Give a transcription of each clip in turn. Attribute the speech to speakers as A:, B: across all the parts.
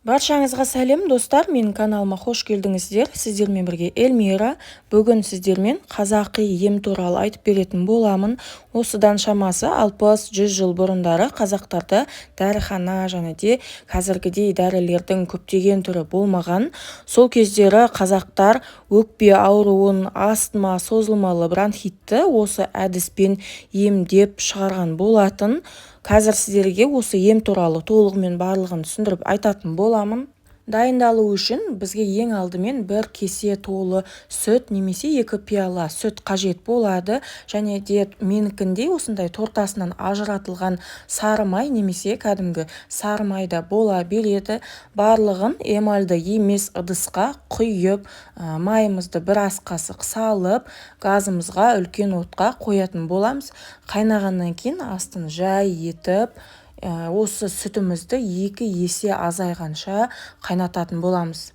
A: Баршаңызға сәлем достар, менің каналыма қош келдіңіздер. Сіздермен бірге Эльмира. Бүгін сіздермен қазақи ем туралы айтып беретін боламын. Осыдан шамасы 60-100 жыл бұрындары қазақтарда дәріхана және де қазіргідей дәрілердің көптеген түрі болмаған. Сол кездері қазақтар өкпе ауруын, астма, созылмалы бронхитті осы әдіспен емдеп шығарған болатын. Қазір сіздерге осы ем туралы толығымен барлығын түсіндіріп айтатын боламын. Дайындалу үшін бізге ең алдымен бір кесе толы сүт немесе 2 пиала сүт қажет болады. Және де менікіндей осындай тортасынан ажыратылған сары май немесе кәдімгі сары майда бола береді. Барлығын эмальді емес ыдысқа құйып, майымызды бір ас қасық салып, газымызға үлкен отқа қоятын боламыз. Қайнағаннан кейін астын жай етіп, осы сүтімізді 2 есе азайғанша қайнататын боламыз.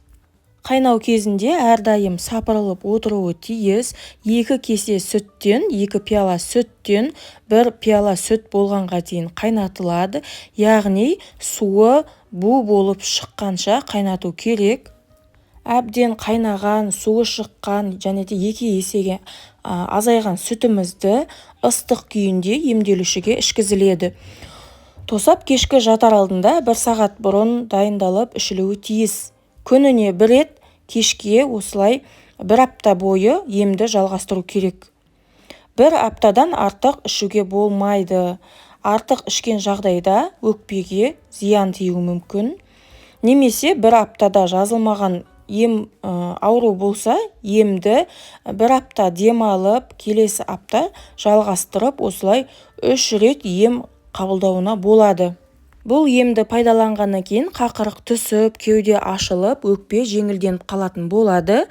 A: Қайнау кезінде әрдайым сапырылып отыруы тиіс. 2 кесе сүттен, 2 пиала сүттен 1 пиала сүт болғанға дейін қайнатылады. Яғни суы бу болып шыққанша қайнату керек. Әбден қайнаған, суы шыққан және де 2 есеге азайған сүтімізді ыстық күйінде емделушіге ішкізіледі. Тосап кешкі жатар алдында 1 сағат бұрын дайындалып ішілуі тиіс. Күніне 1 рет кешке осылай 1 апта бойы емді жалғастыру керек. 1 аптадан артық ішуге болмайды. Артық ішкен жағдайда өкпеге зиян тиюі мүмкін. Немесе 1 аптада жазылмаған ем ауру болса, емді 1 апта демалып, келесі апта жалғастырып, осылай 3 рет ем қабылдауына болады. Бұл емді пайдаланғаннан кейін қақырық түсіп, кеуде ашылып, өкпе жеңілденіп қалатын болады.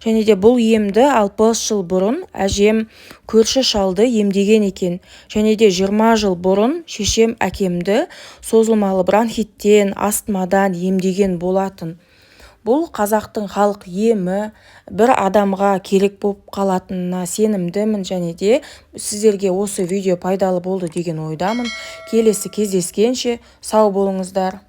A: Және де бұл емді 60 жыл бұрын әжем көрші шалды емдеген екен. Және де 20 жыл бұрын шешем әкемді созылмалы бронхиттен, астмадан емдеген болатын. Бұл қазақтың халық емі бір адамға керек болып қалатынына сенімдімін, және де сіздерге осы видео пайдалы болды деген ойдамын. Келесі кездескенше сау болыңыздар.